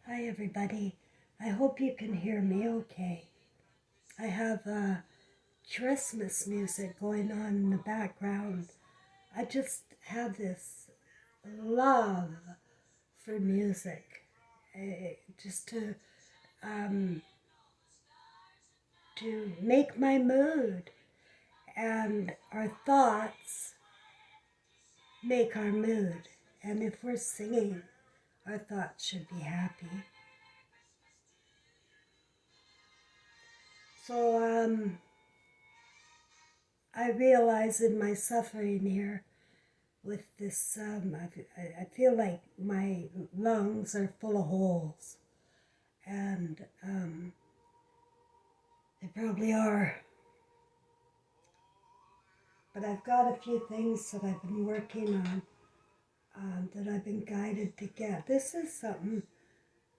Hi everybody. I hope you can hear me okay. I have Christmas music going on in the background. I just have this love for music, just um, to make my mood, and our thoughts make our mood. And if we're singing, our thoughts should be happy. So I realize in my suffering here with this, I feel like my lungs are full of holes, and they probably are. But I've got a few things that I've been working on that I've been guided to get. This is something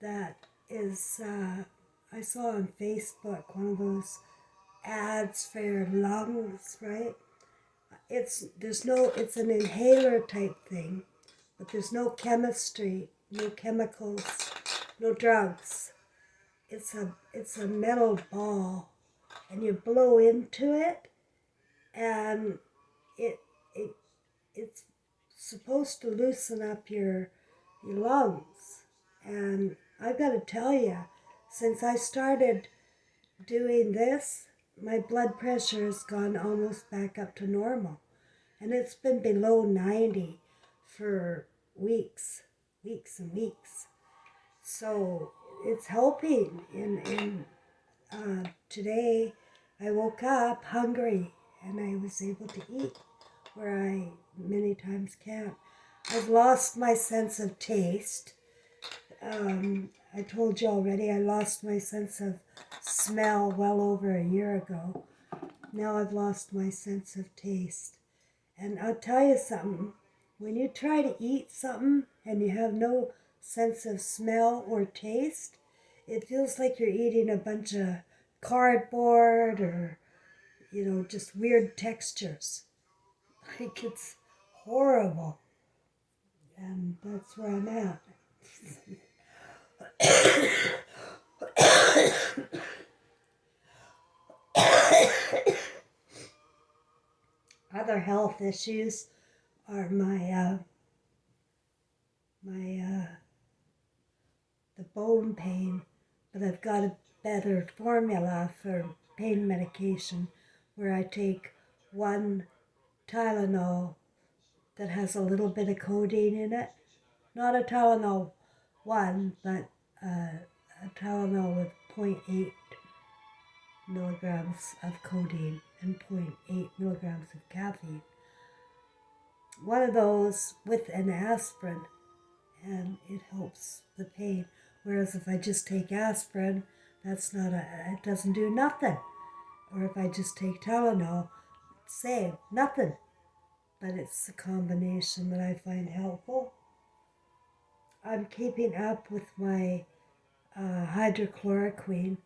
that is, I saw on Facebook, one of those ads for your lungs, right? It's an inhaler type thing, but there's no chemistry, no chemicals, no drugs. It's a metal ball, and you blow into it, and it it it's supposed to loosen up your lungs. And I've got to tell you, since I started doing this, my blood pressure has gone almost back up to normal, and it's been below 90 for weeks and weeks. So it's helping. Today I woke up hungry and I was able to eat where I many times can't. I've lost my sense of taste. I told you already I lost my sense of smell well over a year ago. Now I've lost my sense of taste. And I'll tell you something, when you try to eat something and you have no sense of smell or taste, it feels like you're eating a bunch of cardboard or, just weird textures. Like it's horrible. And that's where I'm at. Other health issues are my the bone pain, but I've got a better formula for pain medication where I take one Tylenol that has a little bit of codeine in it. Not a Tylenol 1, but a Tylenol with zero point 0.8 milligrams of codeine and zero point 0.8 milligrams of caffeine. One of those with an aspirin, and it helps the pain. Whereas if I just take aspirin, it doesn't do nothing. Or if I just take Tylenol, same, nothing. But it's the combination that I find helpful. I'm keeping up with my hydrochloroquine,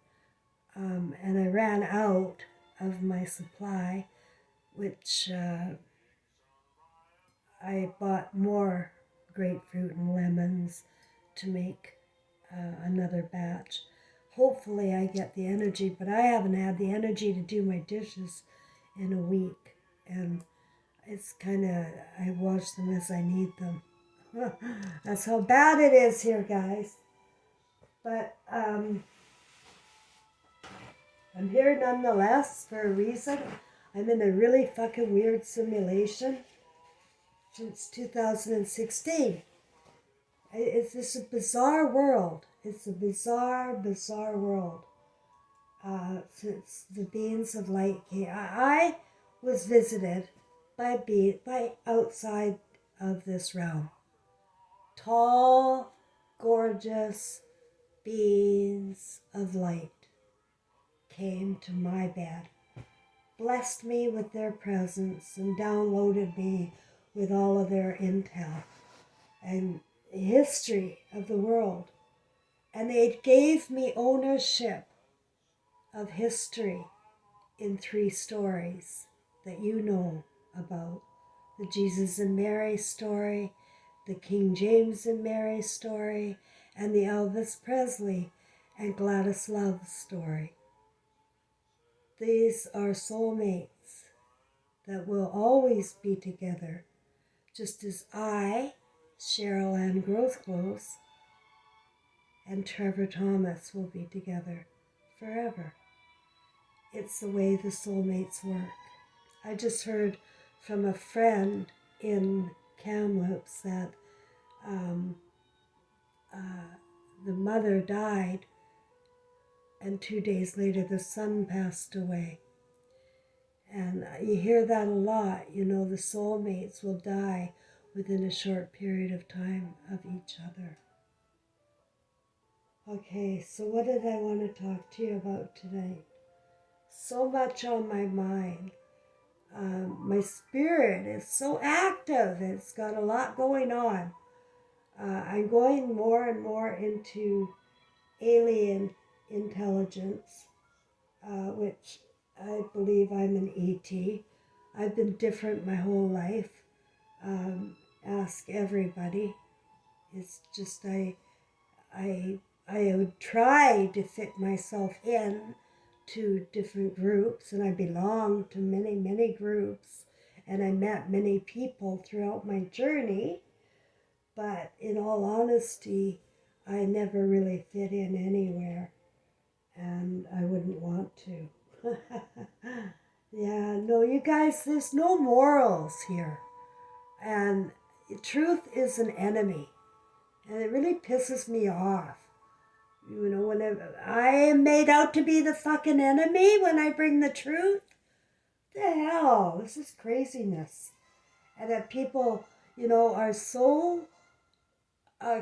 and I ran out of my supply, which I bought more grapefruit and lemons to make another batch. Hopefully I get the energy, but I haven't had the energy to do my dishes in a week. And it's kind of, I wash them as I need them. That's how bad it is here, guys. But I'm here nonetheless for a reason. I'm in a really fucking weird simulation since 2016. It's just a bizarre world. It's a bizarre, bizarre world. Since the beings of light came, I was visited by outside of this realm. Tall, gorgeous beings of light came to my bed, blessed me with their presence, and downloaded me with all of their intel and history of the world. And they gave me ownership of history in 3 stories that you know about. The Jesus and Mary story, the King James and Mary story, and the Elvis Presley and Gladys Love story. These are soulmates that will always be together, just as I, Cheryl Ann Grosclose, and Trevor Thomas will be together forever. It's the way the soulmates work. I just heard from a friend in Kamloops that the mother died, and 2 days later the son passed away. And you hear that a lot, the soulmates will die within a short period of time of each other. Okay, so what did I want to talk to you about tonight? So much on my mind. My spirit is so active. It's got a lot going on. I'm going more and more into alien intelligence, which I believe I'm an ET. I've been different my whole life. Ask everybody. It's just I would try to fit myself in to different groups, and I belong to many, many groups, and I met many people throughout my journey, but in all honesty, I never really fit in anywhere, and I wouldn't want to. Yeah, no, you guys, there's no morals here, and truth is an enemy, and it really pisses me off. Whenever I am made out to be the fucking enemy when I bring the truth. The hell? This is craziness. And that people, are so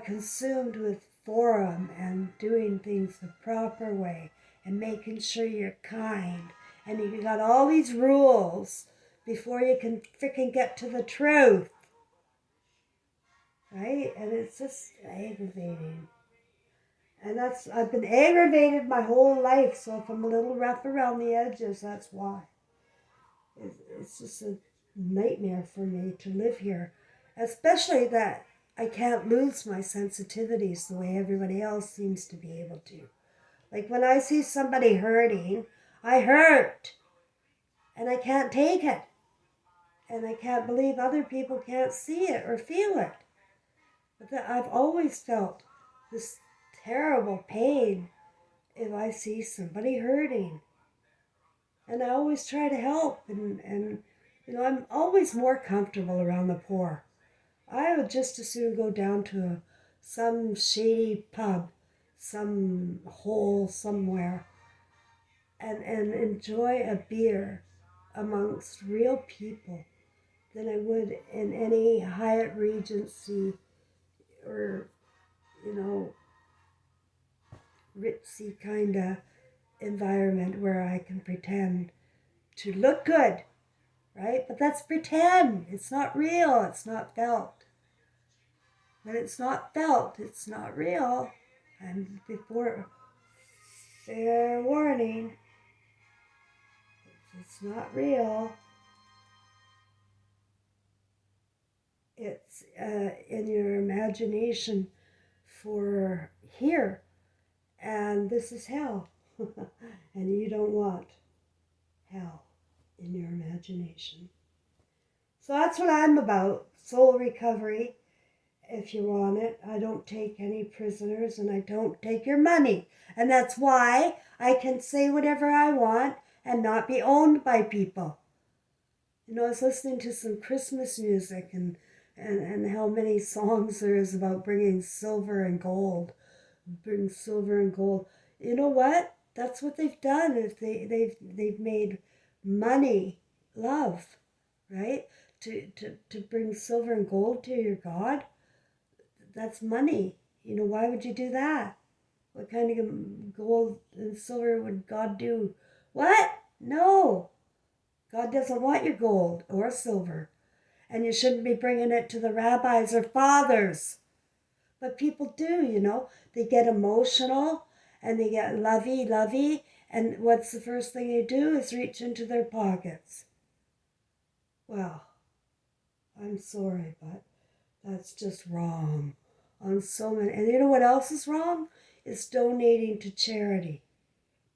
consumed with form and doing things the proper way and making sure you're kind. And you got all these rules before you can freaking get to the truth. Right? And it's just aggravating. And I've been aggravated my whole life, so if I'm a little rough around the edges, that's why. It's just a nightmare for me to live here, especially that I can't lose my sensitivities the way everybody else seems to be able to. Like when I see somebody hurting, I hurt, and I can't take it. And I can't believe other people can't see it or feel it. But I've always felt this terrible pain if I see somebody hurting. And I always try to help, and I'm always more comfortable around the poor. I would just as soon go down to some shady pub, some hole somewhere, and enjoy a beer amongst real people than I would in any Hyatt Regency or, ritzy kind of environment where I can pretend to look good, right? But that's pretend. It's not real. It's not felt. When it's not felt, it's not real. And before, fair warning, if it's not real, it's in your imagination for here. And this is hell. And you don't want hell in your imagination. So that's what I'm about. Soul recovery, if you want it. I don't take any prisoners, and I don't take your money. And that's why I can say whatever I want and not be owned by people. I was listening to some Christmas music and how many songs there is about bringing silver and gold. Bring silver and gold. You know what? That's what they've done. If they've made money love, right? To bring silver and gold to your God, that's money. Why would you do that? What kind of gold and silver would God do? What? No. God doesn't want your gold or silver. And you shouldn't be bringing it to the rabbis or fathers. But people do, They get emotional and they get lovey. And what's the first thing they do is reach into their pockets. Well, I'm sorry, but That's just wrong on so many. And you know what else is wrong? It's donating to charity.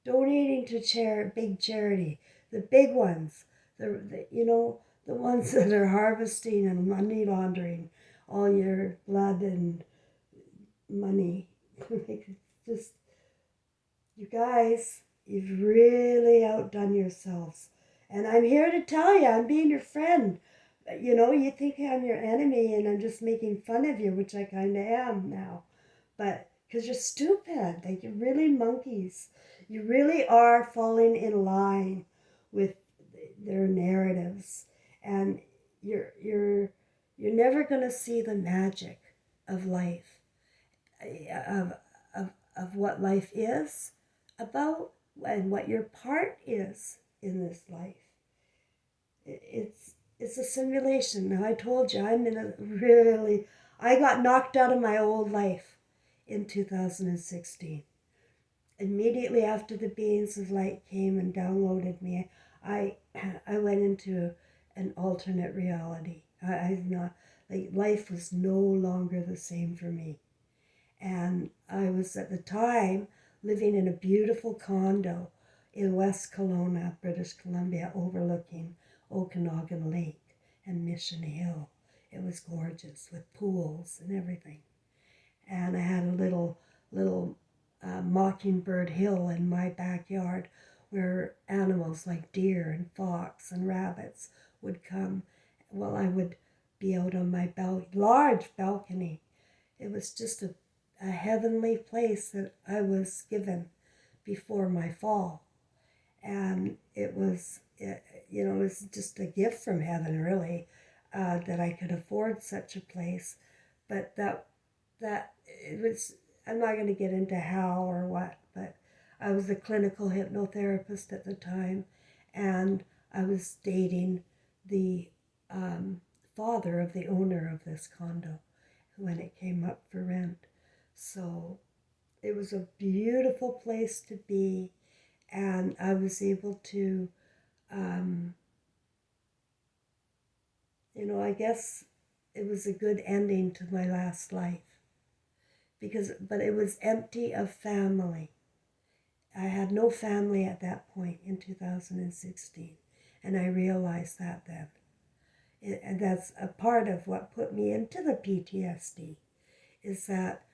Donating to big charity. The big ones. The ones that are harvesting and money laundering all your blood and money. Just, you guys, you've really outdone yourselves. And I'm here to tell you, I'm being your friend. You think I'm your enemy and I'm just making fun of you, which I kind of am now. But because you're stupid, like you're really monkeys. You really are falling in line with their narratives, and you're never going to see the magic of life, of, of what life is about and what your part is in this life. It's a simulation. Now I told you I got knocked out of my old life in 2016. Immediately after the beings of light came and downloaded me, I went into an alternate reality. I not like life was no longer the same for me. And I was at the time living in a beautiful condo in West Kelowna, British Columbia, overlooking Okanagan Lake and Mission Hill. It was gorgeous with pools and everything. And I had a little Mockingbird Hill in my backyard where animals like deer and fox and rabbits would come while I would be out on my large balcony. It was just a heavenly place that I was given before my fall. And it was just a gift from heaven, really, that I could afford such a place. But that it was, I'm not going to get into how or what, but I was a clinical hypnotherapist at the time, and I was dating the father of the owner of this condo when it came up for rent. So it was a beautiful place to be, and I was able to, I guess it was a good ending to my last life. But it was empty of family. I had no family at that point in 2016, and I realized that then. And that's a part of what put me into the PTSD, is that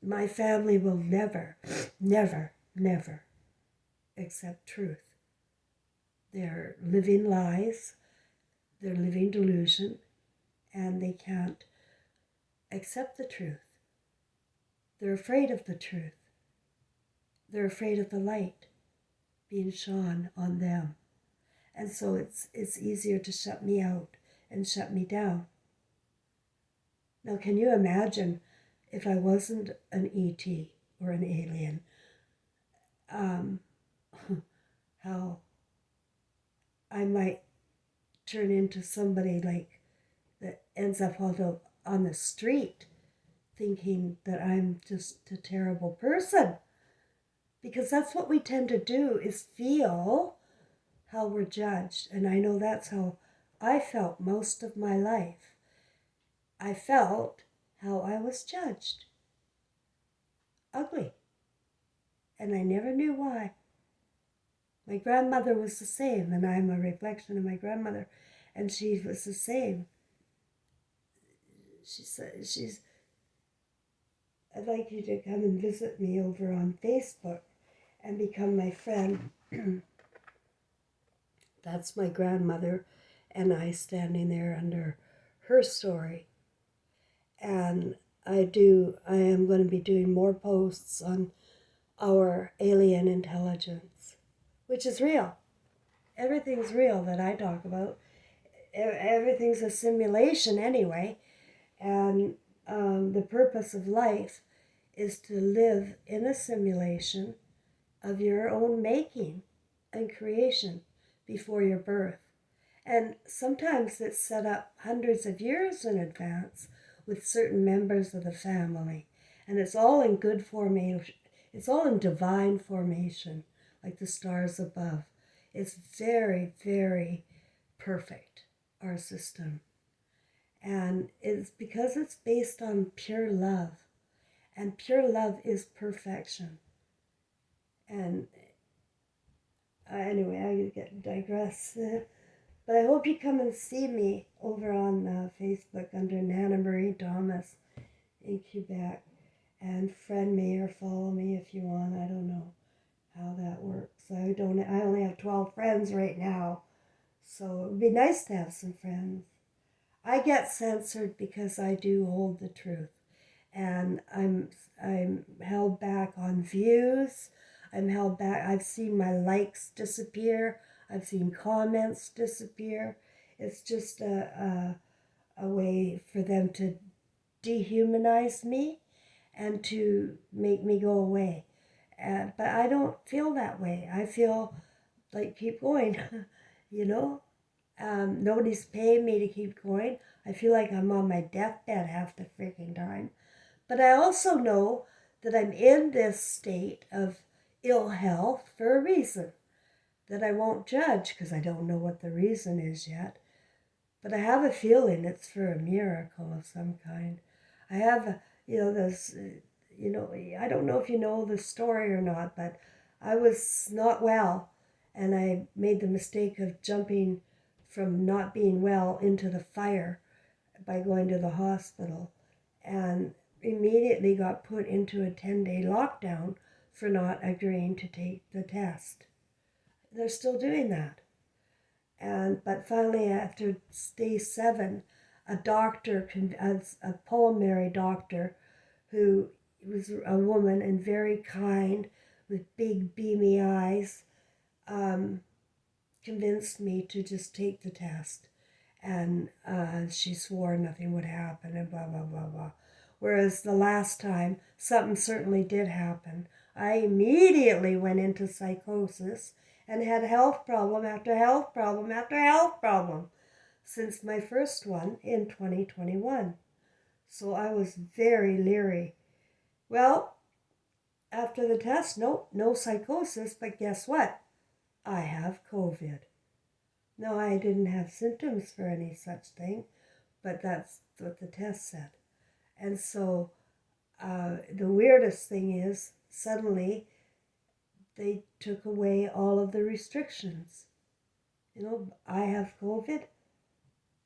my family will never, never, never accept truth. They're living lies, they're living delusion, and they can't accept the truth. They're afraid of the truth. They're afraid of the light being shone on them. And so it's easier to shut me out and shut me down. Now, can you imagine if I wasn't an ET or an alien, how I might turn into somebody like that ends up on the street thinking that I'm just a terrible person. Because that's what we tend to do, is feel how we're judged. And I know that's how I felt most of my life. I felt how I was judged. Ugly. And I never knew why. My grandmother was the same, and I'm a reflection of my grandmother, and she was the same. She said, I'd like you to come and visit me over on Facebook and become my friend. That's my grandmother and I standing there under her story. And I am going to be doing more posts on our alien intelligence, which is real. Everything's real that I talk about. Everything's a simulation anyway. And the purpose of life is to live in a simulation of your own making and creation before your birth. And sometimes it's set up hundreds of years in advance with certain members of the family. And it's all in good formation. It's all in divine formation, like the stars above. It's very, very perfect, our system. And it's because it's based on pure love. And pure love is perfection. And anyway, I get digress. But I hope you come and see me over on Facebook under Nana Marie Thomas in Quebec. And friend me or follow me if you want. I don't know how that works. I only have 12 friends right now. So it would be nice to have some friends. I get censored because I do hold the truth. And I'm held back on views. I'm held back. I've seen my likes disappear. I've seen comments disappear. It's just a way for them to dehumanize me and to make me go away. But I don't feel that way. I feel like keep going, you know? Nobody's paying me to keep going. I feel like I'm on my deathbed half the freaking time. But I also know that I'm in this state of ill health for a reason that I won't judge because I don't know what the reason is yet. But I have a feeling it's for a miracle of some kind. I have, this, I don't know if you know the story or not, but I was not well and I made the mistake of jumping from not being well into the fire by going to the hospital and immediately got put into a 10-day lockdown for not agreeing to take the test. They're still doing that. But finally, after day 7, a doctor, a pulmonary doctor, who was a woman and very kind, with big beamy eyes, convinced me to just take the test. And she swore nothing would happen and blah, blah, blah, blah. Whereas the last time, something certainly did happen. I immediately went into psychosis and had health problem after health problem after health problem since my first one in 2021. So I was very leery. Well, after the test, nope, no psychosis, but guess what? I have COVID. No, I didn't have symptoms for any such thing, but that's what the test said. And so the weirdest thing is suddenly they took away all of the restrictions. I have COVID,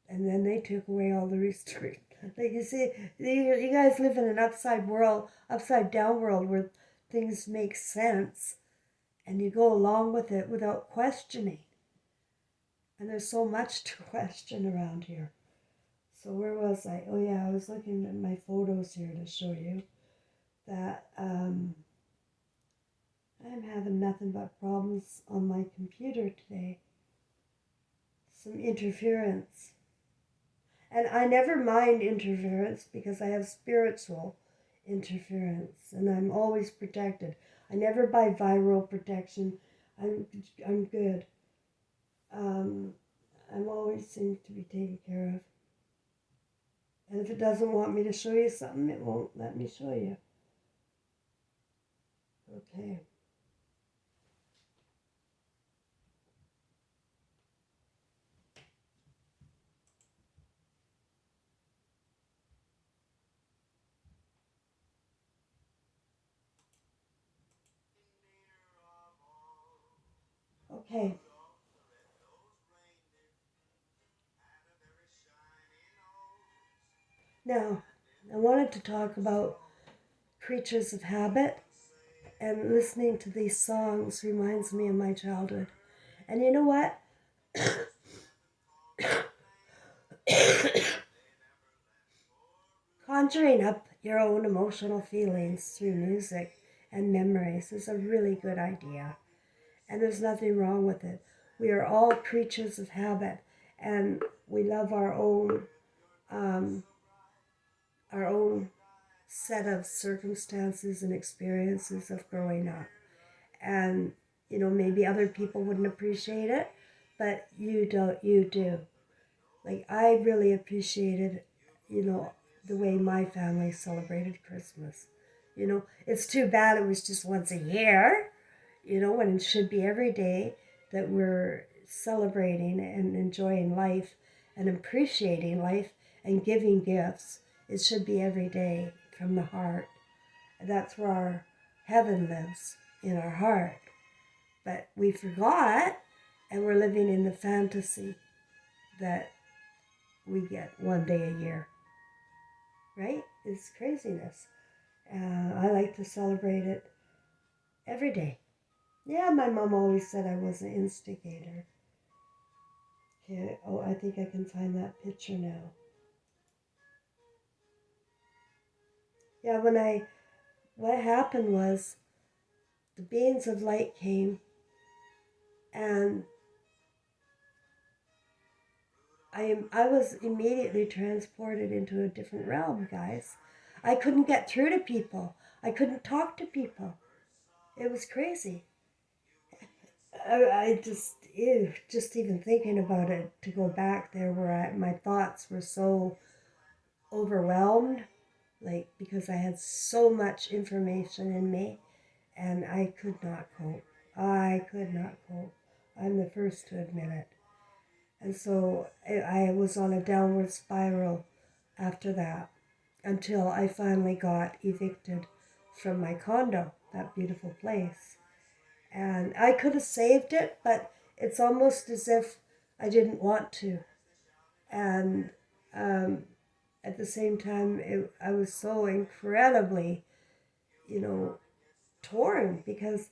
and then they took away all the restrictions. Like you see, you guys live in an upside down world where things make sense, and you go along with it without questioning. And there's so much to question around here. So where was I? Oh yeah, I was looking at my photos here to show you that I'm having nothing but problems on my computer today. Some interference. And I never mind interference because I have spiritual interference and I'm always protected. I never buy viral protection. I'm good. I'm always seem to be taken care of. And if it doesn't want me to show you something, it won't let me show you. Okay. Okay. Now, I wanted to talk about creatures of habit, and listening to these songs reminds me of my childhood. And you know what? Conjuring up your own emotional feelings through music and memories is a really good idea. And there's nothing wrong with it. We are all creatures of habit, and we love um, our own set of circumstances and experiences of growing up. And maybe other people wouldn't appreciate it, but you do. Like I really appreciated, the way my family celebrated Christmas. It's too bad it was just once a year, when it should be every day that we're celebrating and enjoying life and appreciating life and giving gifts. It should be every day from the heart. That's where our heaven lives, in our heart. But we forgot, and we're living in the fantasy that we get one day a year. Right? It's craziness. I like to celebrate it every day. Yeah, my mom always said I was an instigator. Okay, oh, I think I can find that picture now. Yeah, what happened was the beings of light came, and I was immediately transported into a different realm, guys. I couldn't get through to people. I couldn't talk to people. It was crazy. I just, ew, just even thinking about it, to go back there where my thoughts were so overwhelmed, like, because I had so much information in me, and I could not cope. I could not cope. I'm the first to admit it. And so I was on a downward spiral after that, until I finally got evicted from my condo, that beautiful place. And I could have saved it, but it's almost as if I didn't want to. And at the same time, I was so incredibly, torn, because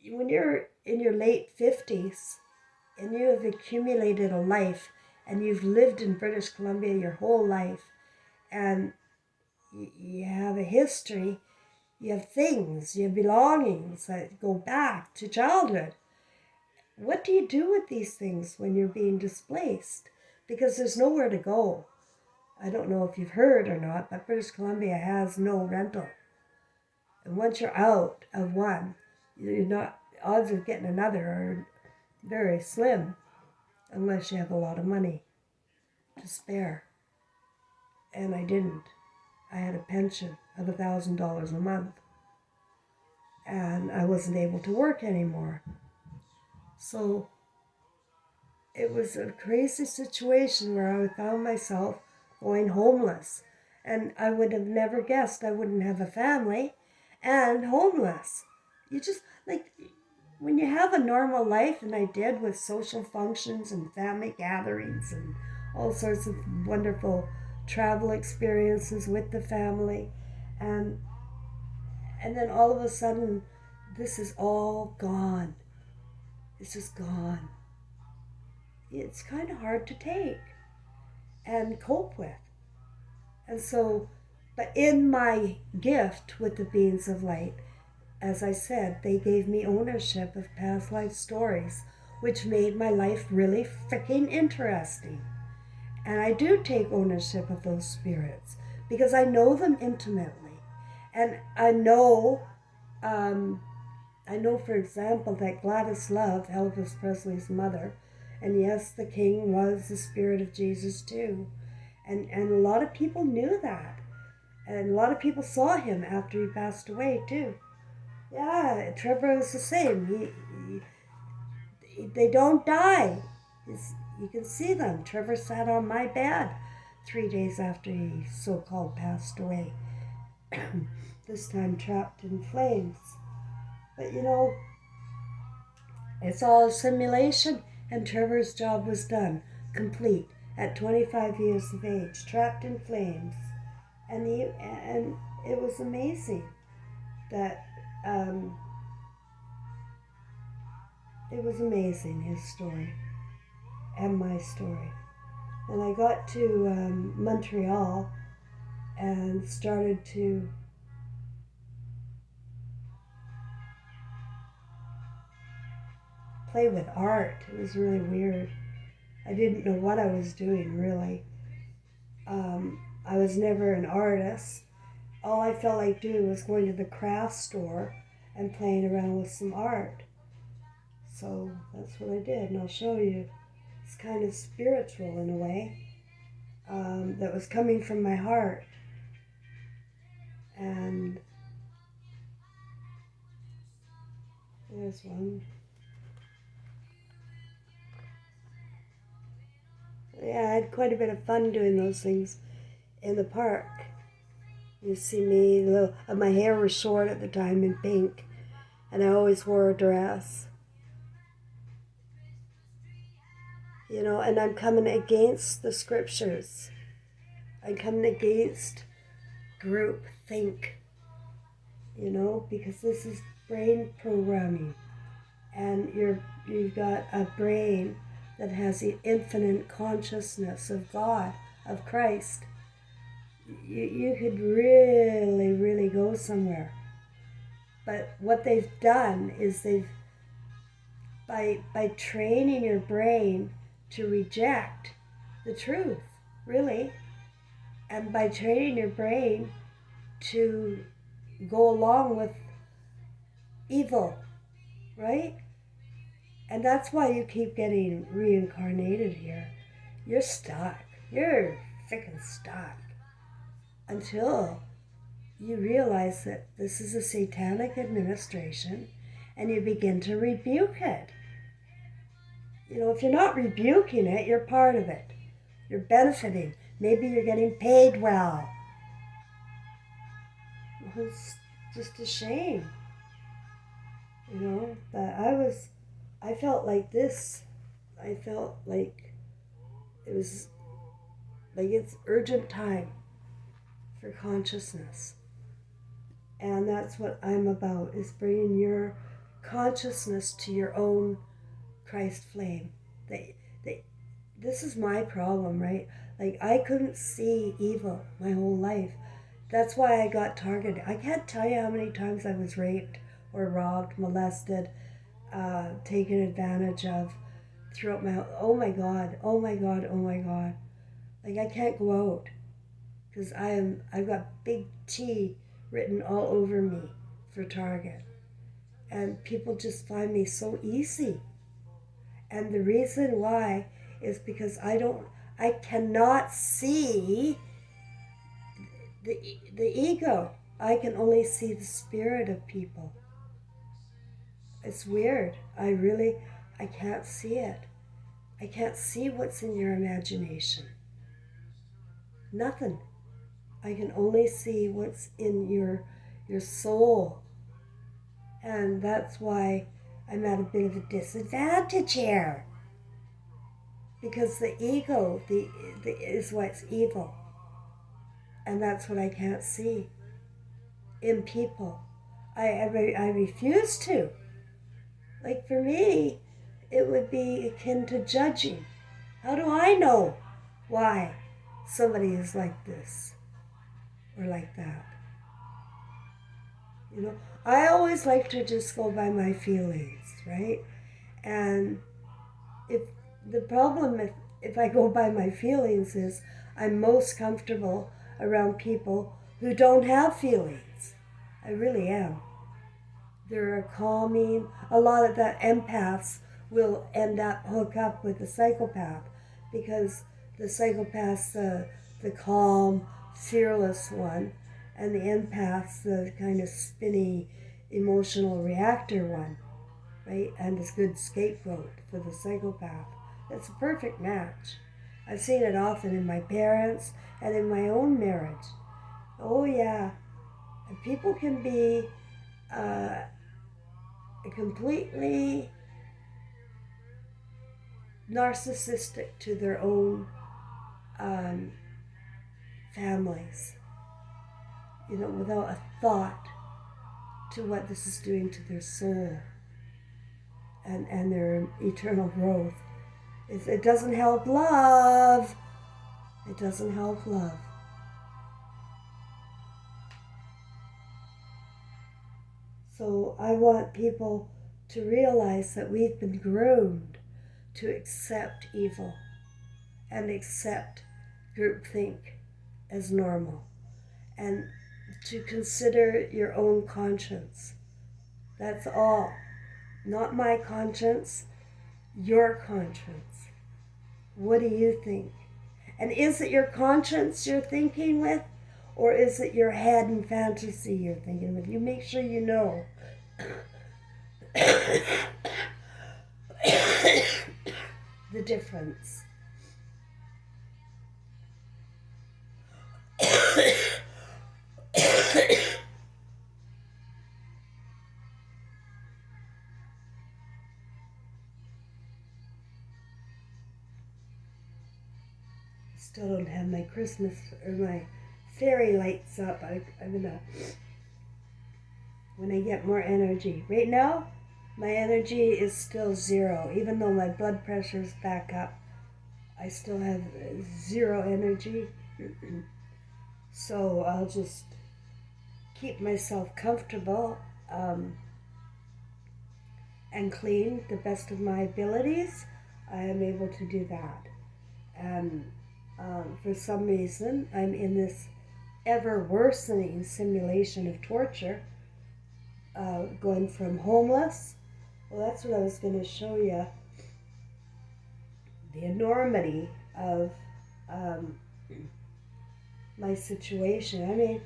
when you're in your late 50s and you have accumulated a life and you've lived in British Columbia your whole life, and you have a history, you have things, you have belongings that go back to childhood. What do you do with these things when you're being displaced? Because there's nowhere to go. I don't know if you've heard or not, but British Columbia has no rental. And once you're out of one, you're not, odds of getting another are very slim, unless you have a lot of money to spare. And I didn't. I had a pension of $1,000 a month, and I wasn't able to work anymore. So it was a crazy situation where I found myself going homeless. And I would have never guessed I wouldn't have a family and homeless. You just, like, when you have a normal life, and I did, with social functions and family gatherings and all sorts of wonderful travel experiences with the family, and then all of a sudden, this is all gone. This is gone. It's kind of hard to take and cope with. And so, but in my gift with the beings of light, as I said, they gave me ownership of past life stories, which made my life really freaking interesting. And I do take ownership of those spirits because I know them intimately. And I know, for example, that Gladys Love, Elvis Presley's mother, and yes, the king was the spirit of Jesus too. And a lot of people knew that. And a lot of people saw him after he passed away too. Yeah, Trevor was the same. They don't die. You can see them. Trevor sat on my bed 3 days after he so-called passed away. This time trapped in flames. But it's all a simulation, and Trevor's job was done, complete, at 25 years of age, trapped in flames. And it was amazing that it was amazing, his story and my story. And I got to Montreal and started to play with art. It was really weird. I didn't know what I was doing, really. I was never an artist. All I felt like doing was going to the craft store and playing around with some art. So that's what I did, and I'll show you. It's kind of spiritual in a way, that was coming from my heart. And there's one. Yeah, had quite a bit of fun doing those things in the park. You see me, my hair was short at the time in pink, and I always wore a dress. You know, and I'm coming against the scriptures. I'm coming against group think, you know, because this is brain programming. And you've got a brain that has the infinite consciousness of God, of Christ. You could really, really go somewhere. But what they've done is by training your brain to reject the truth, really, and by training your brain to go along with evil, right? And that's why you keep getting reincarnated here. You're stuck. You're freaking stuck. Until you realize that this is a satanic administration and you begin to rebuke it. You know, if you're not rebuking it, you're part of it. You're benefiting. Maybe you're getting paid well. It's just a shame. You know, but I felt like this. I felt like it was like it's urgent time for consciousness. And that's what I'm about, is bringing your consciousness to your own Christ flame. This is my problem, right? Like, I couldn't see evil my whole life. That's why I got targeted. I can't tell you how many times I was raped or robbed, molested, taken advantage of throughout my... Oh my God, oh my God, oh my God. Like, I can't go out because I've got big T written all over me for Target. And people just find me so easy. And the reason why is because I cannot see the ego. I can only see the spirit of people. It's weird. I can't see it. I can't see what's in your imagination. Nothing. I can only see what's in your soul. And that's why I'm at a bit of a disadvantage here. Because the ego is what's evil. And that's what I can't see in people. I refuse to. Like, for me, it would be akin to judging. How do I know why somebody is like this or like that? You know, I always like to just go by my feelings, right? And if the problem, if I go by my feelings, is I'm most comfortable around people who don't have feelings. I really am. They're calming. A lot of the empaths will end up hook up with the psychopath, because the psychopath's the calm, fearless one, and the empath's the kind of spinny, emotional reactor one, right? And it's a good scapegoat for the psychopath. It's a perfect match. I've seen it often in my parents and in my own marriage. Oh yeah, and people can be completely narcissistic to their own families, you know, without a thought to what this is doing to their soul and their eternal growth. It doesn't help love. It doesn't help love. So I want people to realize that we've been groomed to accept evil and accept groupthink as normal, and to consider your own conscience. That's all. Not my conscience, your conscience. What do you think? And is it your conscience you're thinking with, or is it your head and fantasy you're thinking with? You make sure you know. The difference. Still don't have my Christmas or my fairy lights up. I'm gonna, when I get more energy. Right now, my energy is still 0. Even though my blood pressure is back up, I still have 0 energy. So I'll just keep myself comfortable and clean the best of my abilities. I am able to do that. And for some reason, I'm in this ever worsening simulation of torture, going from homeless. Well, that's what I was going to show you. The enormity of my situation. I mean,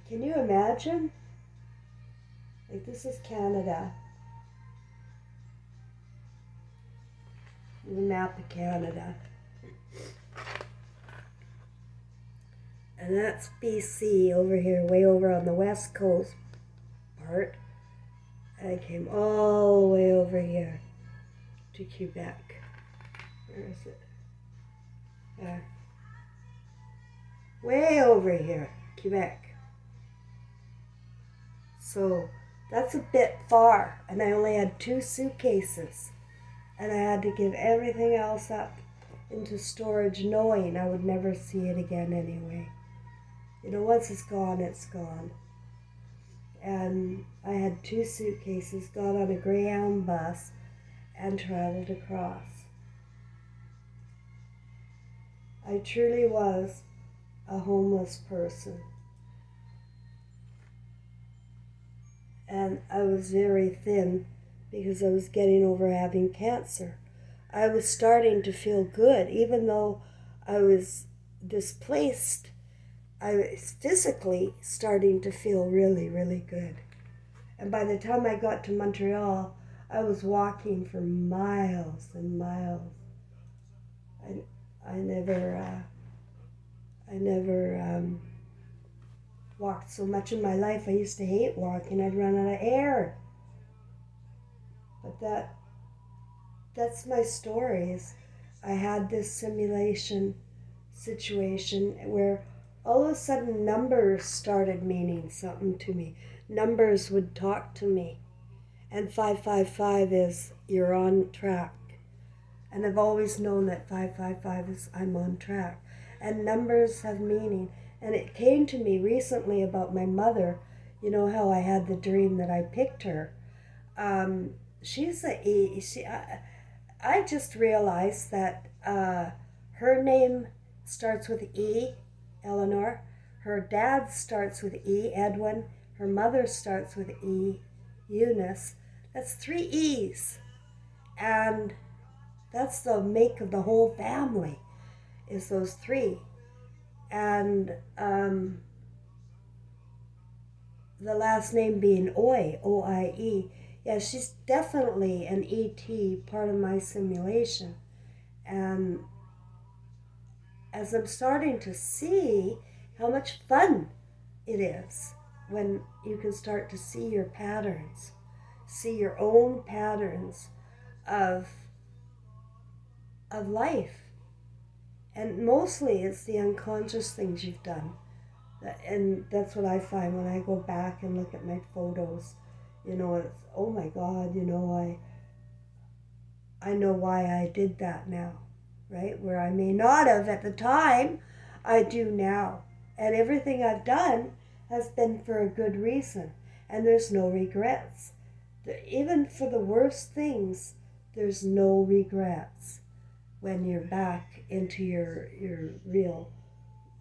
can you imagine? Like, this is Canada. The map of Canada. And that's BC over here, way over on the west coast part. And I came all the way over here to Quebec. Where is it? There. Way over here, Quebec. So that's a bit far, and I only had 2 suitcases, and I had to give everything else up into storage, knowing I would never see it again anyway. You know, once it's gone, it's gone. And I had 2 suitcases, got on a Greyhound bus, and traveled across. I truly was a homeless person. And I was very thin because I was getting over having cancer. I was starting to feel good, even though I was displaced. I was physically starting to feel really, really good. And by the time I got to Montreal, I was walking for miles and miles. I never walked so much in my life. I used to hate walking. I'd run out of air. But that's my stories. I had this simulation situation where all of a sudden numbers started meaning something to me. Numbers would talk to me. And 555 is you're on track. And I've always known that 555 is I'm on track. And numbers have meaning. And it came to me recently about my mother. You know how I had the dream that I picked her. She's I just realized that her name starts with E, Eleanor. Her dad starts with E, Edwin. Her mother starts with E, Eunice. That's 3 E's. And that's the make of the whole family, is those 3. And the last name being Oye, O-I-E. Yeah, she's definitely an E.T., part of my simulation. And as I'm starting to see how much fun it is when you can start to see your patterns, see your own patterns of life. And mostly it's the unconscious things you've done. And that's what I find when I go back and look at my photos. You know, it's, oh my God, you know, I know why I did that now, right? Where I may not have at the time, I do now. And everything I've done has been for a good reason. And there's no regrets. Even for the worst things, there's no regrets when you're back into your real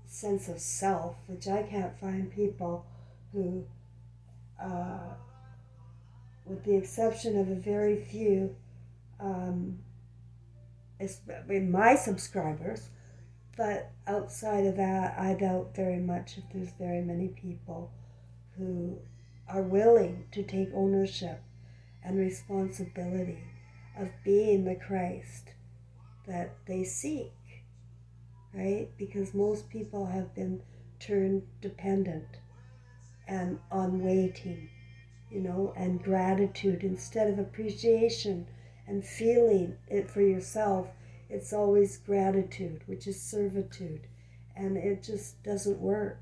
sense of self, which I can't find people who, with the exception of a very few, my subscribers, but outside of that, I doubt very much if there's very many people who are willing to take ownership and responsibility of being the Christ that they seek, right? Because most people have been turned dependent and on waiting, you know, and gratitude instead of appreciation and feeling it for yourself. It's always gratitude, which is servitude. And it just doesn't work.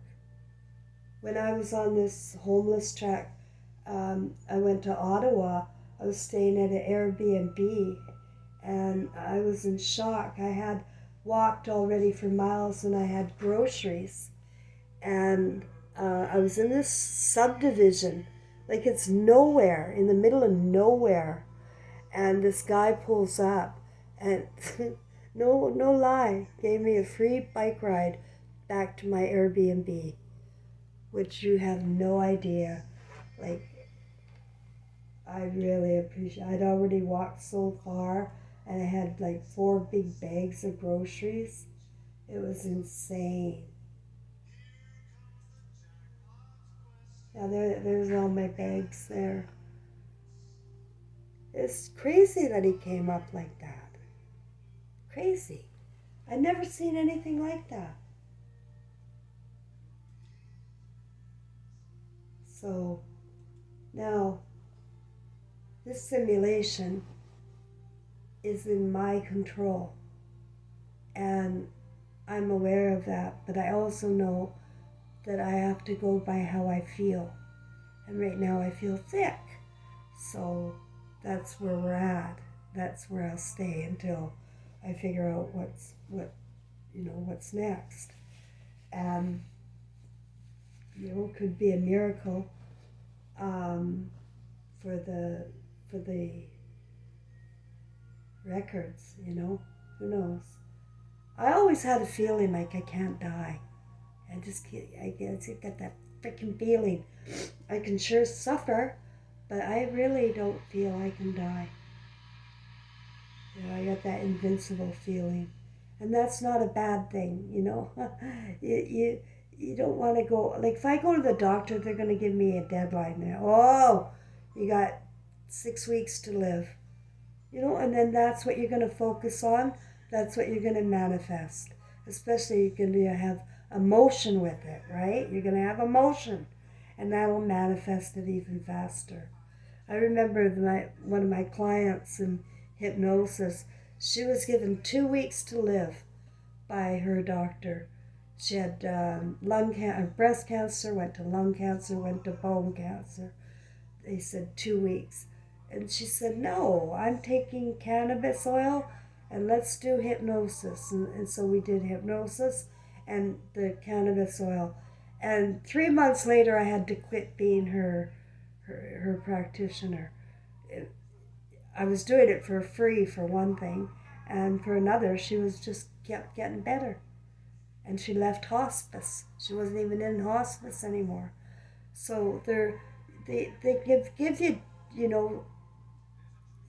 When I was on this homeless track, I went to Ottawa. I was staying at an Airbnb and I was in shock. I had walked already for miles and I had groceries. And I was in this subdivision, like it's nowhere, in the middle of nowhere. And this guy pulls up and no lie, gave me a free bike ride back to my Airbnb, which you have no idea. Like, I really appreciate. I'd already walked so far, and I had like 4 big bags of groceries. It was insane. Yeah, there's all my bags there. It's crazy that he came up like that. Crazy. I'd never seen anything like that. So now this simulation is in my control, and I'm aware of that, but I also know that I have to go by how I feel. And right now I feel sick. So that's where we're at. That's where I'll stay until I figure out what's next. And it could be a miracle for the records. Who knows? I always had a feeling like I can't die. I get that freaking feeling. I can sure suffer, but I really don't feel I can die. I got that invincible feeling, and that's not a bad thing. You don't want to go. Like, if I go to the doctor, they're going to give me a deadline now. Oh, you got 6 weeks to live. And then that's what you're going to focus on. That's what you're going to manifest. Especially you're going to have emotion with it, right? You're going to have emotion, and that'll manifest it even faster. I remember one of my clients in hypnosis, she was given 2 weeks to live by her doctor. She had breast cancer, went to lung cancer, went to bone cancer. They said 2 weeks. And she said, no, I'm taking cannabis oil and let's do hypnosis. And so we did hypnosis and the cannabis oil. And 3 months later, I had to quit being her practitioner. I was doing it for free for one thing, and for another, she was just kept getting better. And she left hospice. She wasn't even in hospice anymore. So they give you,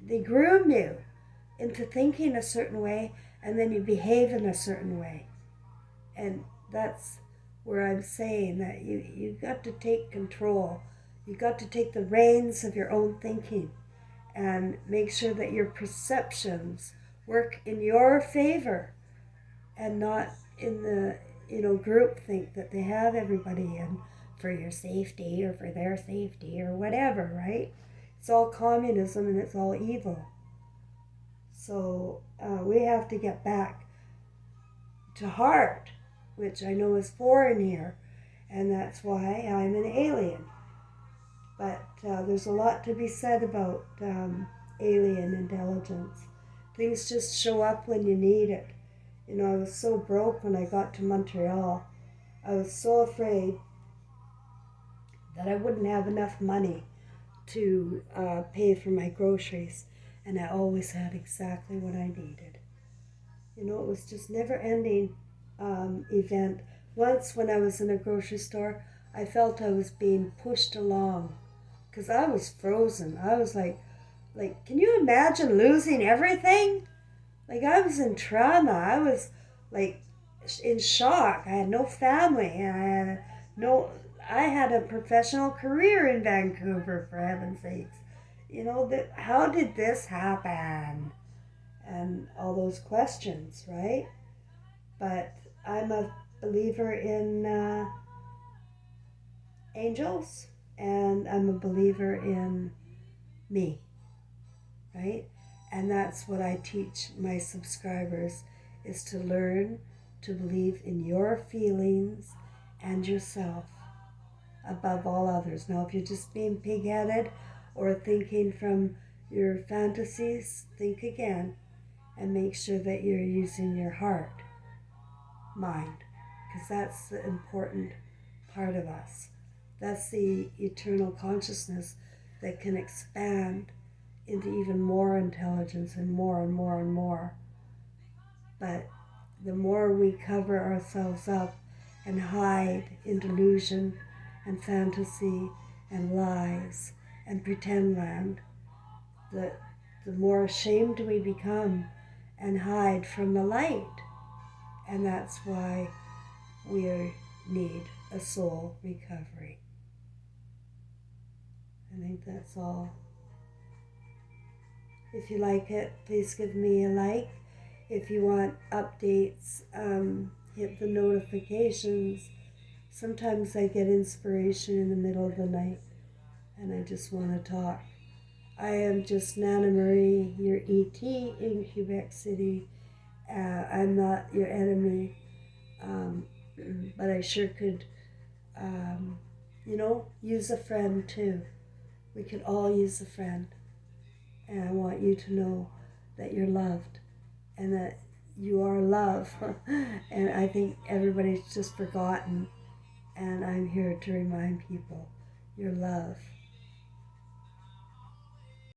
they groom you into thinking a certain way, and then you behave in a certain way. And that's where I'm saying that you got to take control. You got to take the reins of your own thinking and make sure that your perceptions work in your favor and not in the group think that they have everybody in for your safety or for their safety or whatever, right? It's all communism and it's all evil. So we have to get back to heart, which I know is foreign here, and that's why I'm an alien. But there's a lot to be said about alien intelligence. Things just show up when you need it. I was so broke when I got to Montreal. I was so afraid that I wouldn't have enough money to pay for my groceries, and I always had exactly what I needed. It was just never-ending event. Once when I was in a grocery store, I felt I was being pushed along because I was frozen. I was like, can you imagine losing everything? Like, I was in trauma. I was like in shock. I had no family. I had a professional career in Vancouver, for heaven's sakes. How did this happen? And all those questions, right? But I'm a believer in angels, and I'm a believer in me, right? And that's what I teach my subscribers, is to learn to believe in your feelings and yourself above all others. Now, if you're just being pig-headed or thinking from your fantasies, think again and make sure that you're using your heart, mind, because that's the important part of us. That's the eternal consciousness that can expand into even more intelligence and more and more and more. But the more we cover ourselves up and hide in delusion and fantasy and lies and pretend land, the more ashamed we become and hide from the light. And that's why we need a soul recovery. I think that's all. If you like it, please give me a like. If you want updates, hit the notifications. Sometimes I get inspiration in the middle of the night and I just want to talk. I am just Nana Marie, your ET in Quebec City. I'm not your enemy, but I sure could, use a friend too. We could all use a friend. And I want you to know that you're loved and that you are love. And I think everybody's just forgotten. And I'm here to remind people you're love.